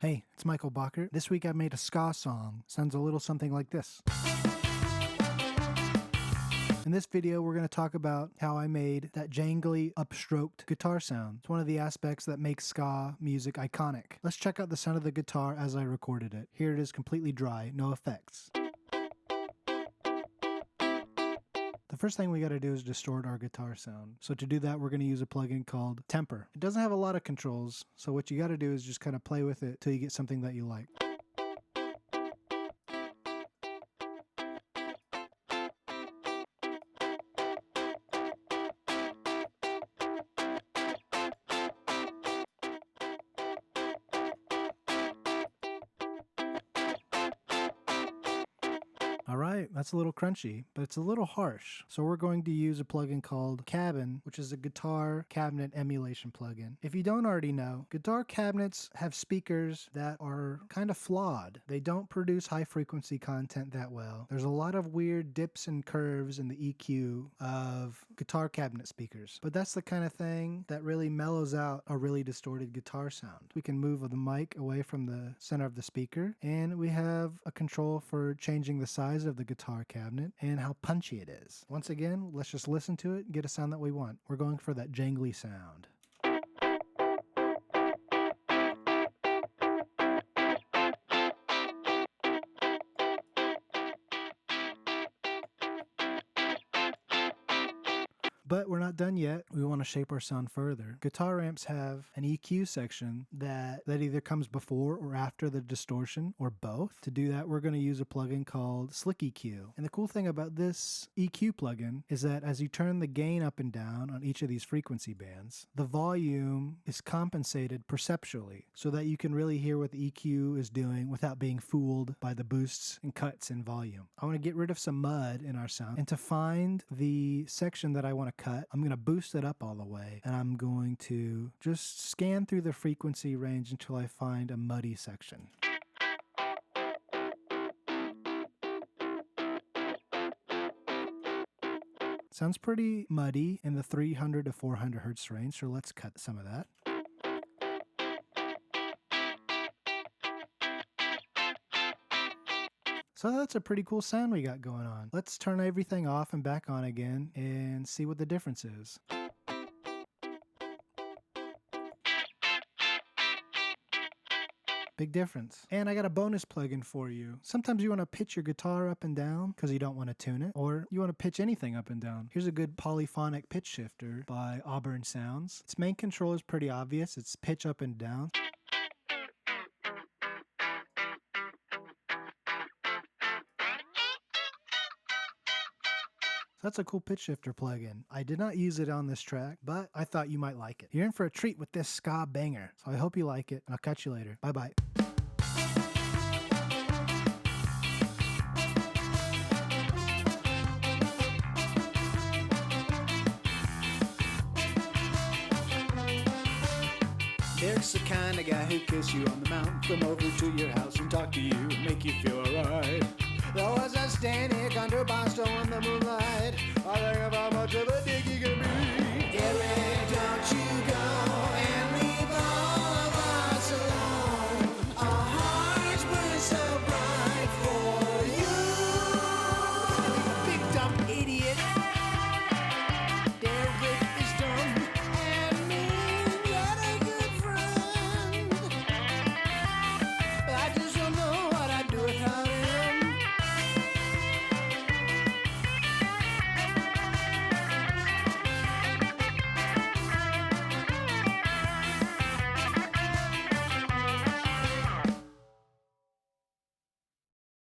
Hey, it's Michael Bacher. This week I made a ska song. Sounds a little something like this. In this video, we're going to talk about how I made that jangly, upstroked guitar sound. It's one of the aspects that makes ska music iconic. Let's check out the sound of the guitar as I recorded it. Here it is completely dry, no effects. The first thing we got to do is distort our guitar sound. So to do that, we're going to use a plugin called Temper. It doesn't have a lot of controls, so what you got to do is just kind of play with it till you get something that you like. Alright, that's a little crunchy, but it's a little harsh. So we're going to use a plugin called Cabin, which is a guitar cabinet emulation plugin. If you don't already know, guitar cabinets have speakers that are kind of flawed. They don't produce high frequency content that well. There's a lot of weird dips and curves in the EQ of guitar cabinet speakers. But that's the kind of thing that really mellows out a really distorted guitar sound. We can move the mic away from the center of the speaker, and we have a control for changing the size of the guitar cabinet and how punchy it is. Once again, let's just listen to it and get a sound that we want. We're going for that jangly sound. But we're not done yet. We want to shape our sound further. Guitar amps have an EQ section that either comes before or after the distortion, or both. To do that, we're going to use a plugin called Slick EQ. And the cool thing about this EQ plugin is that as you turn the gain up and down on each of these frequency bands, the volume is compensated perceptually so that you can really hear what the EQ is doing without being fooled by the boosts and cuts in volume. I want to get rid of some mud in our sound, and to find the section that I want to cut, I'm going to boost it up all the way, and I'm going to just scan through the frequency range until I find a muddy section. Sounds pretty muddy in the 300 to 400 hertz range, so let's cut some of that. So that's a pretty cool sound we got going on. Let's turn everything off and back on again and see what the difference is. Big difference. And I got a bonus plugin for you. Sometimes you want to pitch your guitar up and down because you don't want to tune it, or you want to pitch anything up and down. Here's a good polyphonic pitch shifter by Auburn Sounds. Its main control is pretty obvious. It's pitch up and down. That's a cool pitch shifter plugin. I did not use it on this track, but I thought you might like it. You're in for a treat with this ska banger. So I hope you like it, and I'll catch you later. Bye-bye. Eric's the kind of guy who kiss you on the mouth, come over to your house and talk to you and make you feel alright. There was a stand here under Boston in the moonlight. I think about how much of a dick he can be.